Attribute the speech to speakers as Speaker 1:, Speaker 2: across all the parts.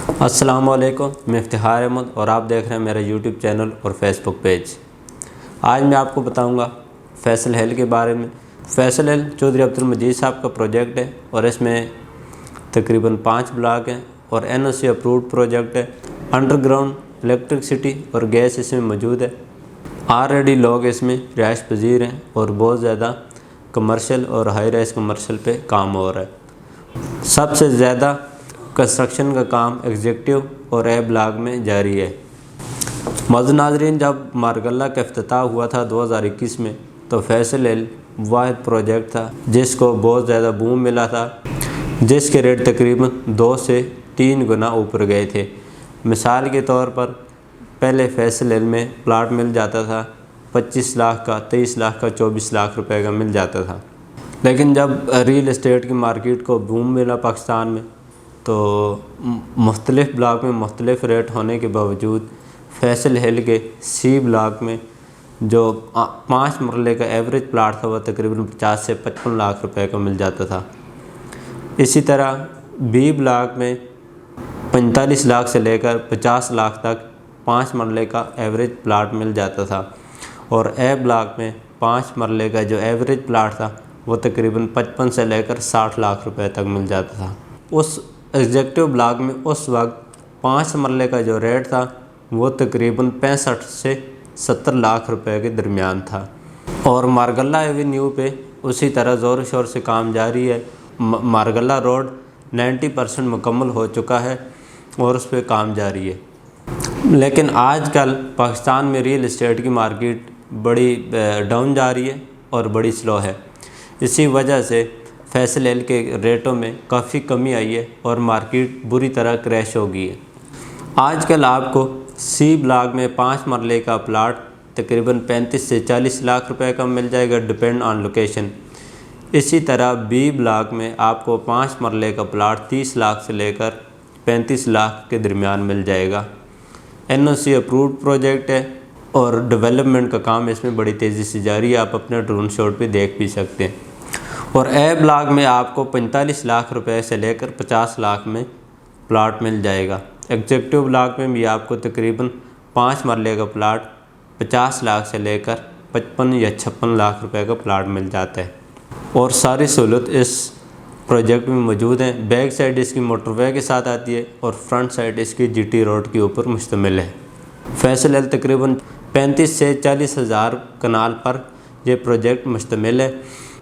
Speaker 1: السلام علیکم، میں افتخار احمد اور آپ دیکھ رہے ہیں میرا یوٹیوب چینل اور فیس بک پیج۔ آج میں آپ کو بتاؤں گا فیصل ہل کے بارے میں۔ فیصل ہل چودھری عبدالمجید صاحب کا پروجیکٹ ہے اور اس میں تقریباً 5 بلاک ہیں اور NOC اپرووڈ پروجیکٹ ہے۔ انڈر گراؤنڈ الیکٹرکسٹی اور گیس اس میں موجود ہے۔ آلریڈی لوگ اس میں رہائش پذیر ہیں اور بہت زیادہ کمرشل اور ہائی رائز کمرشل پہ کام ہو رہا ہے۔ سب سے زیادہ کنسٹرکشن کا کام ایگزیکٹو اور اے بلاک میں جاری ہے۔ معزز ناظرین، جب مارگلہ کا افتتاح ہوا تھا 2021 میں تو فیصل ہل واحد پروجیکٹ تھا جس کو بہت زیادہ بوم ملا تھا، جس کے ریٹ تقریباً 2 سے 3 گنا اوپر گئے تھے۔ مثال کے طور پر پہلے فیصل ہل میں پلاٹ مل جاتا تھا 25 لاکھ کا، 23 لاکھ کا، 24 لاکھ روپے کا مل جاتا تھا۔ لیکن جب ریل اسٹیٹ کی مارکیٹ کو بوم ملا پاکستان میں تو مختلف بلاک میں مختلف ریٹ ہونے کے باوجود فیصل ہل کے C بلاک میں جو 5 مرلے کا ایوریج پلاٹ تھا وہ تقریباً 50 سے 55 لاکھ روپے کا مل جاتا تھا۔ اسی طرح B بلاک میں 45 لاکھ سے لے کر 50 لاکھ تک 5 مرلے کا ایوریج پلاٹ مل جاتا تھا، اور A بلاک میں 5 مرلے کا جو ایوریج پلاٹ تھا وہ تقریباً 55 سے لے کر 60 لاکھ روپے تک مل جاتا تھا۔ اس ایگزیکٹو بلاک میں اس وقت 5 مرلے کا جو ریٹ تھا وہ تقریباً 65 سے 70 لاکھ روپے کے درمیان تھا، اور مارگلہ ایوینیو پہ اسی طرح زور و شور سے کام جاری ہے۔ مارگلہ روڈ 90% مکمل ہو چکا ہے اور اس پہ کام جاری ہے۔ لیکن آج کل پاکستان میں ریل اسٹیٹ کی مارکیٹ بڑی ڈاؤن جا رہی ہے اور بڑی سلو ہے۔ اسی وجہ سے فیصل ہل کے ریٹوں میں کافی کمی آئی ہے اور مارکیٹ بری طرح کریش ہو گئی ہے۔ آج کل آپ کو C بلاک میں 5 مرلے کا پلاٹ تقریباً 35 سے 40 لاکھ روپے کا مل جائے گا، ڈپینڈ آن لوکیشن۔ اسی طرح B بلاک میں آپ کو 5 مرلے کا پلاٹ 30 لاکھ سے لے کر 35 لاکھ کے درمیان مل جائے گا۔ NOC اپرووڈ پروجیکٹ ہے اور ڈیولپمنٹ کا کام اس میں بڑی تیزی سے جاری ہے، آپ اپنے ڈرون شاٹ پہ دیکھ بھی سکتے ہیں۔ اور A بلاک میں آپ کو 45 لاکھ روپے سے لے کر 50 لاکھ میں پلاٹ مل جائے گا۔ ایگزیکٹو بلاک میں بھی آپ کو تقریباً 5 مرلے کا پلاٹ 50 لاکھ سے لے کر 55 یا 56 لاکھ روپے کا پلاٹ مل جاتا ہے، اور ساری سہولت اس پروجیکٹ میں موجود ہیں۔ بیک سائڈ اس کی موٹر وے کے ساتھ آتی ہے اور فرنٹ سائڈ اس کی GT روڈ کے اوپر مشتمل ہے۔ فیصل ہل تقریباً 35 سے 40 ہزار کنال پر یہ پروجیکٹ مشتمل ہے،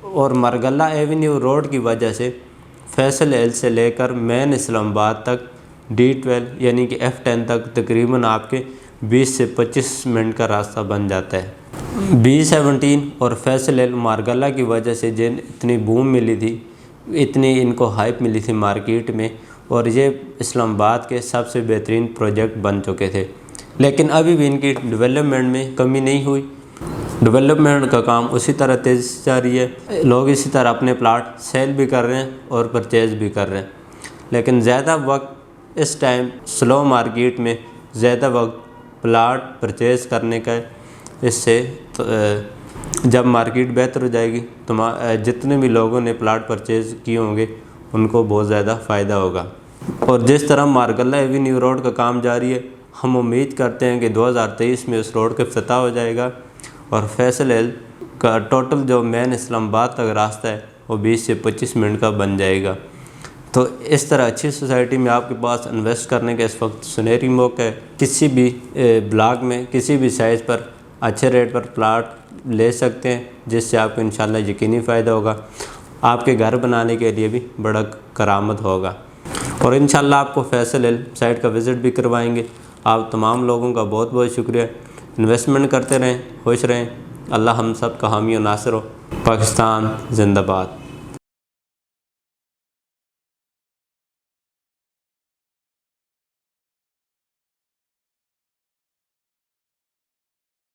Speaker 1: اور مارگلہ ایوینیو روڈ کی وجہ سے فیصل ہل سے لے کر مین اسلام آباد تک D12 یعنی کہ F10 تک تقریباً آپ کے 20 سے 25 منٹ کا راستہ بن جاتا ہے۔ B17 اور فیصل ہل مارگلہ کی وجہ سے جن اتنی بوم ملی تھی، اتنی ان کو ہائپ ملی تھی مارکیٹ میں، اور یہ اسلام آباد کے سب سے بہترین پروجیکٹ بن چکے تھے۔ لیکن ابھی بھی ان کی ڈیولپمنٹ میں کمی نہیں ہوئی۔ ڈیولپمنٹ کا کام اسی طرح تیزی سے جاری ہے، لوگ اسی طرح اپنے پلاٹ سیل بھی کر رہے ہیں اور پرچیز بھی کر رہے ہیں۔ لیکن زیادہ وقت اس ٹائم سلو مارکیٹ میں زیادہ وقت پلاٹ پرچیز کرنے کا ہے۔ اس سے جب مارکیٹ بہتر ہو جائے گی تو جتنے بھی لوگوں نے پلاٹ پرچیز کیے ہوں گے ان کو بہت زیادہ فائدہ ہوگا۔ اور جس طرح مارگلہ ایوینیو روڈ کا کام جاری ہے، ہم امید کرتے ہیں کہ 2023 میں اس روڈ کا افتتاح ہو جائے گا، اور فیصل ہل کا ٹوٹل جو مین اسلام آباد تک راستہ ہے وہ 20 سے 25 منٹ کا بن جائے گا۔ تو اس طرح اچھی سوسائٹی میں آپ کے پاس انویسٹ کرنے کا اس وقت سنہری موقع ہے۔ کسی بھی بلاک میں کسی بھی سائز پر اچھے ریٹ پر پلاٹ لے سکتے ہیں، جس سے آپ کو انشاءاللہ یقینی فائدہ ہوگا، آپ کے گھر بنانے کے لیے بھی بڑا کرامت ہوگا، اور انشاءاللہ آپ کو فیصل ہل سائٹ کا وزٹ بھی کروائیں گے۔ آپ تمام لوگوں کا بہت بہت شکریہ۔ انویسٹمنٹ کرتے رہیں، خوش رہیں۔ اللہ ہم سب کا حامی و ناصر ہو۔ پاکستان زندہ باد۔